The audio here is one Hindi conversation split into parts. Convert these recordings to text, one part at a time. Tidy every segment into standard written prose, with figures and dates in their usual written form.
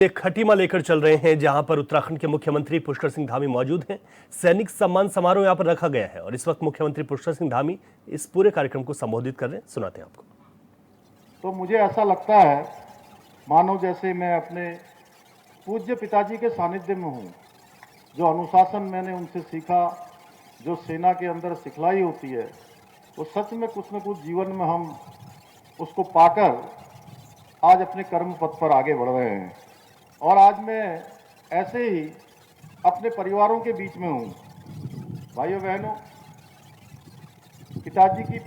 एक खटीमा लेकर चल रहे हैं जहां पर उत्तराखंड के मुख्यमंत्री पुष्कर सिंह धामी मौजूद हैं। सैनिक सम्मान समारोह यहां पर रखा गया है और इस वक्त मुख्यमंत्री पुष्कर सिंह धामी इस पूरे कार्यक्रम को संबोधित कर रहे हैं। सुनाते हैं आपको। तो मुझे ऐसा लगता है मानो जैसे मैं अपने पूज्य पिताजी के सानिध्य में हूँ। जो अनुशासन मैंने उनसे सीखा, जो सेना के अंदर सिखलाई होती है, वो सच में कुछ न कुछ जीवन में हम उसको पाकर आज अपने कर्म पथ पर आगे बढ़ रहे हैं। और आज मैं ऐसे ही अपने परिवारों के बीच में हूँ। भाइयों बहनों, पिताजी की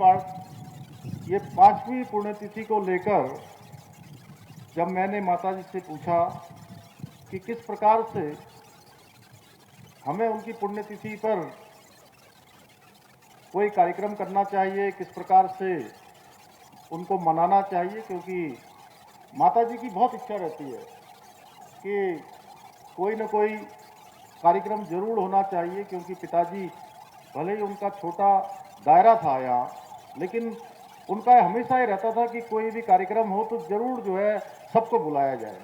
ये 5वीं पुण्यतिथि को लेकर जब मैंने माताजी से पूछा कि किस प्रकार से हमें उनकी पुण्यतिथि पर कोई कार्यक्रम करना चाहिए, किस प्रकार से उनको मनाना चाहिए, क्योंकि माताजी की बहुत इच्छा रहती है कि कोई न कोई कार्यक्रम जरूर होना चाहिए, क्योंकि पिताजी भले ही उनका छोटा दायरा था यहाँ, लेकिन उनका हमेशा ही रहता था कि कोई भी कार्यक्रम हो तो जरूर जो है सबको बुलाया जाए,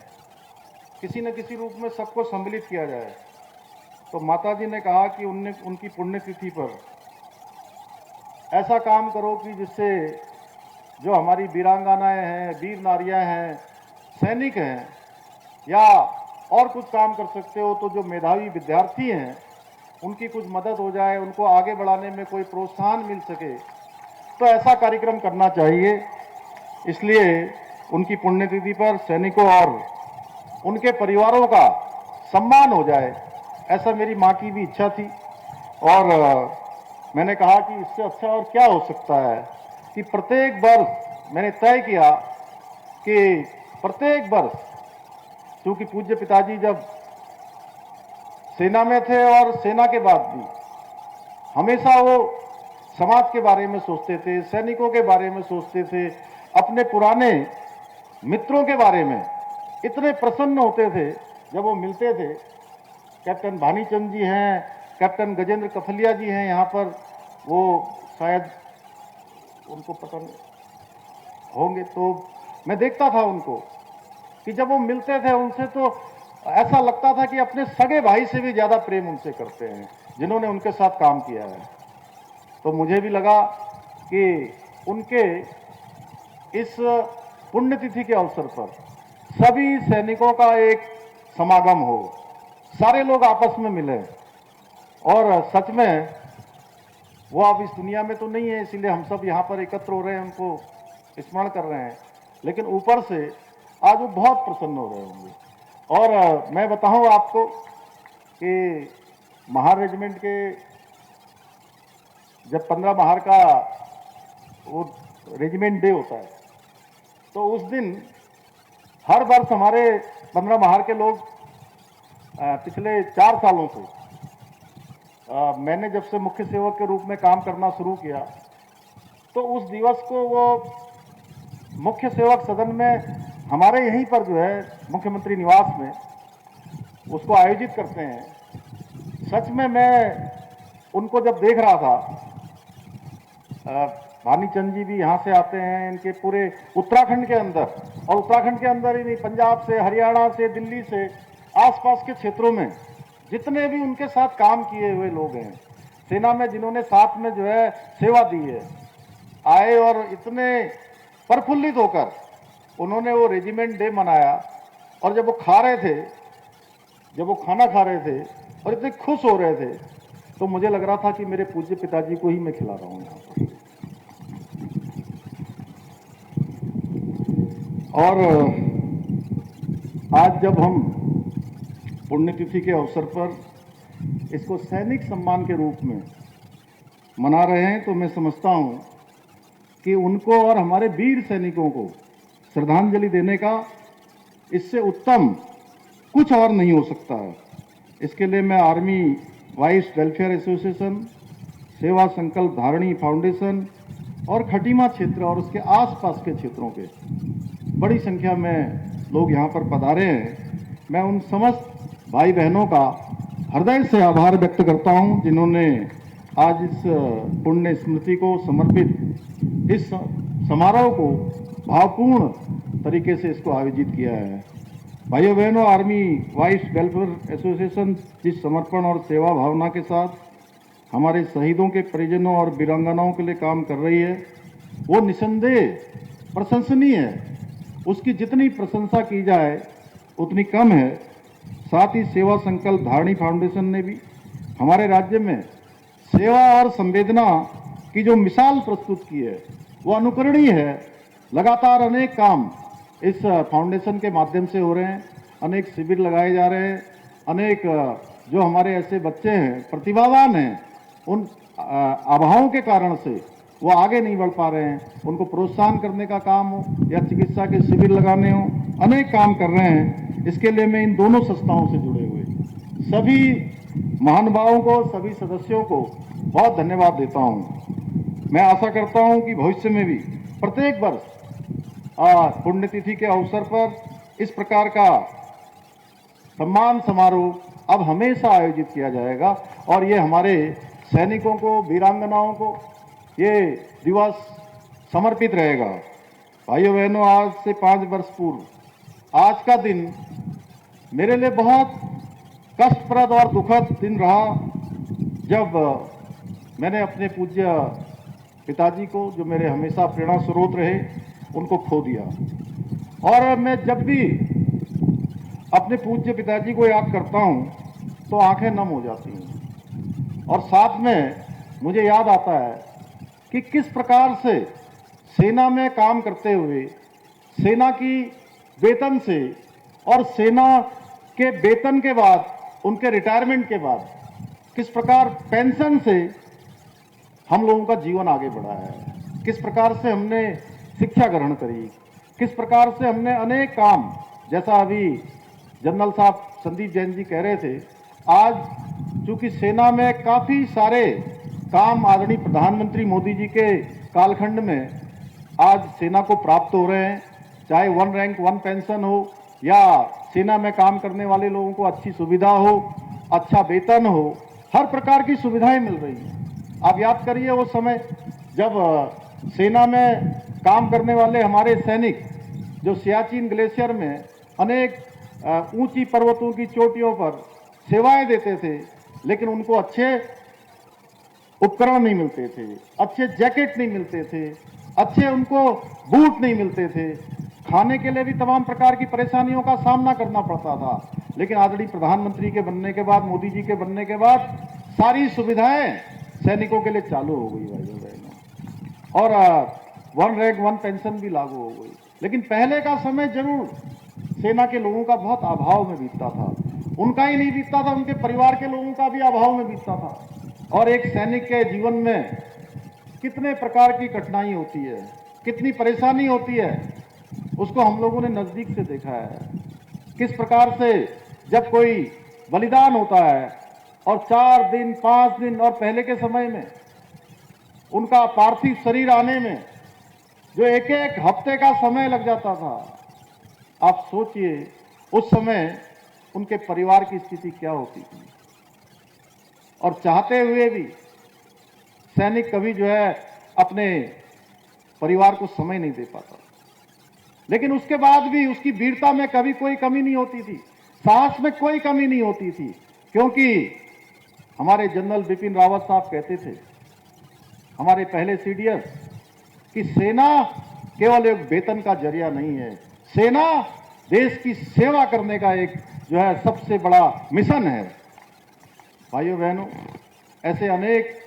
किसी न किसी रूप में सबको सम्मिलित किया जाए। तो माताजी ने कहा कि उनकी पुण्यतिथि पर ऐसा काम करो कि जिससे जो हमारी वीरांगनाएं हैं, वीर नारियां हैं, सैनिक हैं, या और कुछ काम कर सकते हो तो जो मेधावी विद्यार्थी हैं उनकी कुछ मदद हो जाए, उनको आगे बढ़ाने में कोई प्रोत्साहन मिल सके, तो ऐसा कार्यक्रम करना चाहिए। इसलिए उनकी पुण्यतिथि पर सैनिकों और उनके परिवारों का सम्मान हो जाए, ऐसा मेरी माँ की भी इच्छा थी। और मैंने कहा कि इससे अच्छा और क्या हो सकता है कि प्रत्येक वर्ष मैंने तय किया कि प्रत्येक वर्ष, क्योंकि पूज्य पिताजी जब सेना में थे और सेना के बाद भी हमेशा वो समाज के बारे में सोचते थे, सैनिकों के बारे में सोचते थे, अपने पुराने मित्रों के बारे में इतने प्रसन्न होते थे जब वो मिलते थे। कैप्टन भानीचंद जी हैं, कैप्टन गजेंद्र कफलिया जी हैं यहाँ पर, वो शायद उनको पता नहीं होंगे, तो मैं देखता था उनको कि जब वो मिलते थे उनसे तो ऐसा लगता था कि अपने सगे भाई से भी ज्यादा प्रेम उनसे करते हैं जिन्होंने उनके साथ काम किया है। तो मुझे भी लगा कि उनके इस पुण्यतिथि के अवसर पर सभी सैनिकों का एक समागम हो, सारे लोग आपस में मिले। और सच में वो अब इस दुनिया में तो नहीं है, इसीलिए हम सब यहाँ पर एकत्र हो रहे हैं, उनको स्मरण कर रहे हैं, लेकिन ऊपर से आज वो बहुत प्रसन्न हो रहे होंगे। और मैं बताऊं आपको कि महार रेजिमेंट के जब 15 महार का वो रेजिमेंट डे होता है, तो उस दिन हर वर्ष हमारे 15 महार के लोग पिछले 4 सालों से मैंने जब से मुख्य सेवक के रूप में काम करना शुरू किया, तो उस दिवस को वो मुख्य सेवक सदन में हमारे यहीं पर जो है मुख्यमंत्री निवास में उसको आयोजित करते हैं। सच में मैं उनको जब देख रहा था, भानीचंद जी भी यहाँ से आते हैं, इनके पूरे उत्तराखंड के अंदर, और उत्तराखंड के अंदर ही नहीं, पंजाब से, हरियाणा से, दिल्ली से, आसपास के क्षेत्रों में जितने भी उनके साथ काम किए हुए लोग हैं, सेना में जिन्होंने साथ में जो है सेवा दी है, आए और इतने प्रफुल्लित होकर उन्होंने वो रेजिमेंट डे मनाया। और जब वो खा रहे थे, जब वो खाना खा रहे थे और इतने खुश हो रहे थे, तो मुझे लग रहा था कि मेरे पूज्य पिताजी को ही मैं खिला रहा हूँ यहाँ पर। और आज जब हम पुण्यतिथि के अवसर पर इसको सैनिक सम्मान के रूप में मना रहे हैं, तो मैं समझता हूँ कि उनको और हमारे वीर सैनिकों को श्रद्धांजलि देने का इससे उत्तम कुछ और नहीं हो सकता है। इसके लिए मैं आर्मी वाइस वेलफेयर एसोसिएशन, सेवा संकल्प धारणी फाउंडेशन और खटीमा क्षेत्र और उसके आसपास के क्षेत्रों के बड़ी संख्या में लोग यहाँ पर पधारे हैं, मैं उन समस्त भाई बहनों का हृदय से आभार व्यक्त करता हूँ जिन्होंने आज इस पुण्य स्मृति को समर्पित इस समारोह को भावपूर्ण तरीके से इसको आयोजित किया है। भाइयों बहनों, आर्मी वाइफ वेलफेयर एसोसिएशन जिस समर्पण और सेवा भावना के साथ हमारे शहीदों के परिजनों और वीरांगनाओं के लिए काम कर रही है, वो निसंदेह प्रशंसनीय है। उसकी जितनी प्रशंसा की जाए उतनी कम है। साथ ही सेवा संकल्प धारणी फाउंडेशन ने भी हमारे राज्य में सेवा और संवेदना की जो मिसाल प्रस्तुत की है वो अनुकरणीय है। लगातार अनेक काम इस फाउंडेशन के माध्यम से हो रहे हैं, अनेक शिविर लगाए जा रहे हैं, अनेक जो हमारे ऐसे बच्चे हैं प्रतिभावान हैं, उन अभावों के कारण से वो आगे नहीं बढ़ पा रहे हैं, उनको प्रोत्साहन करने का काम हो या चिकित्सा के शिविर लगाने हो, अनेक काम कर रहे हैं। इसके लिए मैं इन दोनों संस्थाओं से जुड़े हुए सभी महानुभावों को, सभी सदस्यों को बहुत धन्यवाद देता हूं। मैं आशा करता हूं कि भविष्य में भी प्रत्येक वर्ष पुण्यतिथि के अवसर पर इस प्रकार का सम्मान समारोह अब हमेशा आयोजित किया जाएगा और ये हमारे सैनिकों को, वीरांगनाओं को ये दिवस समर्पित रहेगा। भाइयों बहनों, आज से 5 वर्ष पूर्व आज का दिन मेरे लिए बहुत कष्टप्रद और दुखद दिन रहा, जब मैंने अपने पूज्य पिताजी को, जो मेरे हमेशा प्रेरणा स्रोत रहे, उनको खो दिया। और मैं जब भी अपने पूज्य पिताजी को याद करता हूं तो आंखें नम हो जाती हैं। और साथ में मुझे याद आता है कि किस प्रकार से सेना में काम करते हुए, सेना की वेतन से और सेना के वेतन के बाद, उनके रिटायरमेंट के बाद किस प्रकार पेंशन से हम लोगों का जीवन आगे बढ़ा है, किस प्रकार से हमने शिक्षा ग्रहण करी, किस प्रकार से हमने अनेक काम, जैसा अभी जनरल साहब संदीप जैन जी कह रहे थे, आज चूंकि सेना में काफी सारे काम आदरणीय प्रधानमंत्री मोदी जी के कालखंड में आज सेना को प्राप्त हो रहे हैं, चाहे 1 रैंक 1 पेंशन हो या सेना में काम करने वाले लोगों को अच्छी सुविधा हो, अच्छा वेतन हो, हर प्रकार की सुविधाएं मिल रही हैं। आप याद करिए वो समय जब सेना में काम करने वाले हमारे सैनिक जो सियाचिन ग्लेशियर में अनेक ऊंची पर्वतों की चोटियों पर सेवाएं देते थे, लेकिन उनको अच्छे उपकरण नहीं मिलते थे, अच्छे जैकेट नहीं मिलते थे, अच्छे उनको बूट नहीं मिलते थे, खाने के लिए भी तमाम प्रकार की परेशानियों का सामना करना पड़ता था। लेकिन आदरणीय प्रधानमंत्री के बनने के बाद, मोदी जी के बनने के बाद सारी सुविधाएं सैनिकों के लिए चालू हो गई भाइयों बहनों, और 1 रैंक 1 पेंशन भी लागू हो गई। लेकिन पहले का समय जरूर सेना के लोगों का बहुत अभाव में बीतता था, उनका ही नहीं बीतता था, उनके परिवार के लोगों का भी अभाव में बीतता था। और एक सैनिक के जीवन में कितने प्रकार की कठिनाई होती है, कितनी परेशानी होती है, उसको हम लोगों ने नजदीक से देखा है। किस प्रकार से जब कोई बलिदान होता है और 4 दिन 5 दिन और पहले के समय में उनका पार्थिव शरीर आने में जो एक एक हफ्ते का समय लग जाता था, आप सोचिए उस समय उनके परिवार की स्थिति क्या होती थी। और चाहते हुए भी सैनिक कभी जो है अपने परिवार को समय नहीं दे पाता, लेकिन उसके बाद भी उसकी वीरता में कभी कोई कमी नहीं होती थी, साहस में कोई कमी नहीं होती थी, क्योंकि हमारे जनरल बिपिन रावत साहब कहते थे, हमारे पहले सीडीएस, कि सेना केवल एक वेतन का जरिया नहीं है, सेना देश की सेवा करने का एक जो है सबसे बड़ा मिशन है। भाइयों बहनों, ऐसे अनेक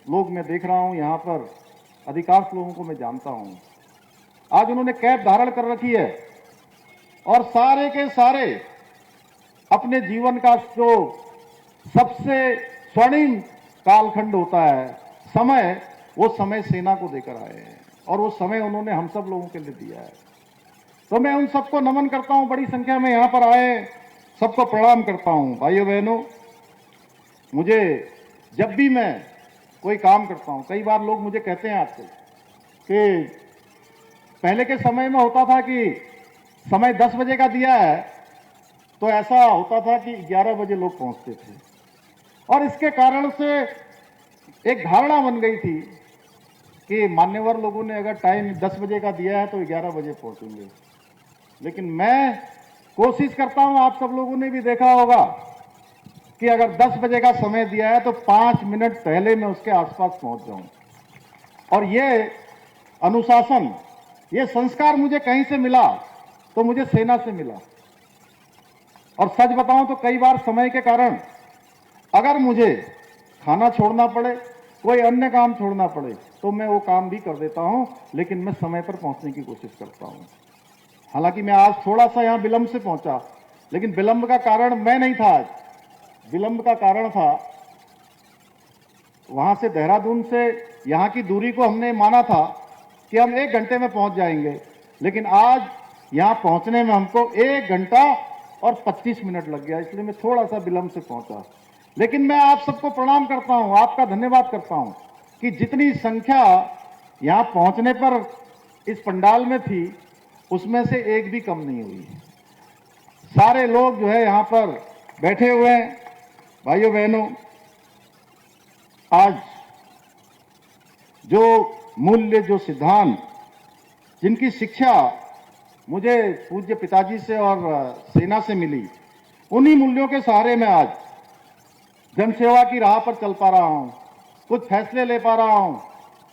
लोग मैं देख रहा हूं यहाँ पर, अधिकांश लोगों को मैं जानता हूं, आज उन्होंने कैप धारण कर रखी है और सारे के सारे अपने जीवन का जो सबसे स्वर्णिम कालखंड होता है, समय, वो समय सेना को देकर आए हैं और वो समय उन्होंने हम सब लोगों के लिए दिया है। तो मैं उन सबको नमन करता हूं, बड़ी संख्या में यहाँ पर आए सबको प्रणाम करता हूं। भाइयों बहनों, मुझे जब भी मैं कोई काम करता हूं, कई बार लोग मुझे कहते हैं आजकल कि पहले के समय में होता था कि समय 10 बजे का दिया है तो ऐसा होता था कि 11 बजे लोग पहुंचते थे, और इसके कारण से एक धारणा बन गई थी कि मान्यवर लोगों ने अगर टाइम 10 बजे का दिया है तो 11 बजे पहुंचेंगे। लेकिन मैं कोशिश करता हूं, आप सब लोगों ने भी देखा होगा कि अगर 10 बजे का समय दिया है तो 5 मिनट पहले मैं उसके आसपास पहुंच जाऊं। और ये अनुशासन, ये संस्कार मुझे कहीं से मिला तो मुझे सेना से मिला। और सच बताऊं तो कई बार समय के कारण अगर मुझे खाना छोड़ना पड़े, कोई अन्य काम छोड़ना पड़े, तो मैं वो काम भी कर देता हूं, लेकिन मैं समय पर पहुंचने की कोशिश करता हूं। हालांकि मैं आज थोड़ा सा यहां विलंब से पहुंचा, लेकिन विलंब का कारण मैं नहीं था। आज विलंब का कारण था वहां से, देहरादून से यहां की दूरी को हमने माना था कि हम 1 घंटे में पहुंच जाएंगे, लेकिन आज यहां पहुंचने में हमको 1 घंटा और 25 मिनट लग गया, इसलिए मैं थोड़ा सा विलंब से पहुंचा। लेकिन मैं आप सबको प्रणाम करता हूं, आपका धन्यवाद करता हूं कि जितनी संख्या यहां पहुंचने पर इस पंडाल में थी, उसमें से एक भी कम नहीं हुई। सारे लोग जो है यहां पर बैठे हुए हैं। भाइयों बहनों, आज जो मूल्य, जो सिद्धांत, जिनकी शिक्षा मुझे पूज्य पिताजी से और सेना से मिली, उन्हीं मूल्यों के सहारे मैं आज जनसेवा की राह पर चल पा रहा हूं, कुछ फैसले ले पा रहा हूं,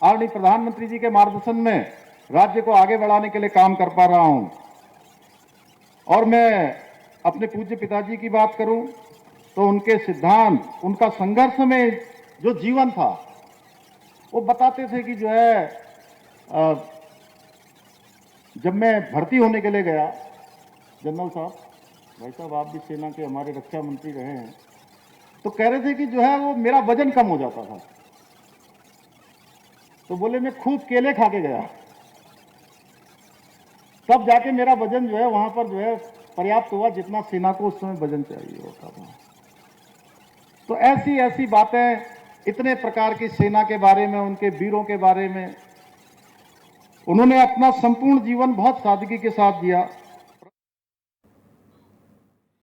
आदरणीय प्रधानमंत्री जी के मार्गदर्शन में राज्य को आगे बढ़ाने के लिए काम कर पा रहा हूं। और मैं अपने पूज्य पिताजी की बात करूं तो उनके सिद्धांत, उनका संघर्ष में जो जीवन था, वो बताते थे कि जो है जब मैं भर्ती होने के लिए गया, जनरल साहब, भाई साहब आप भी सेना के हमारे रक्षा मंत्री रहे हैं, तो कह रहे थे कि जो है वो मेरा वजन कम हो जाता था। तो बोले मैं खूब केले खा के गया, तब जाके मेरा वजन जो है वहां पर जो है पर्याप्त हुआ, जितना सेना को उस समय वजन चाहिए होता था। तो ऐसी ऐसी बातें, इतने प्रकार की सेना के बारे में, उनके वीरों के बारे में, उन्होंने अपना संपूर्ण जीवन बहुत सादगी के साथ जिया।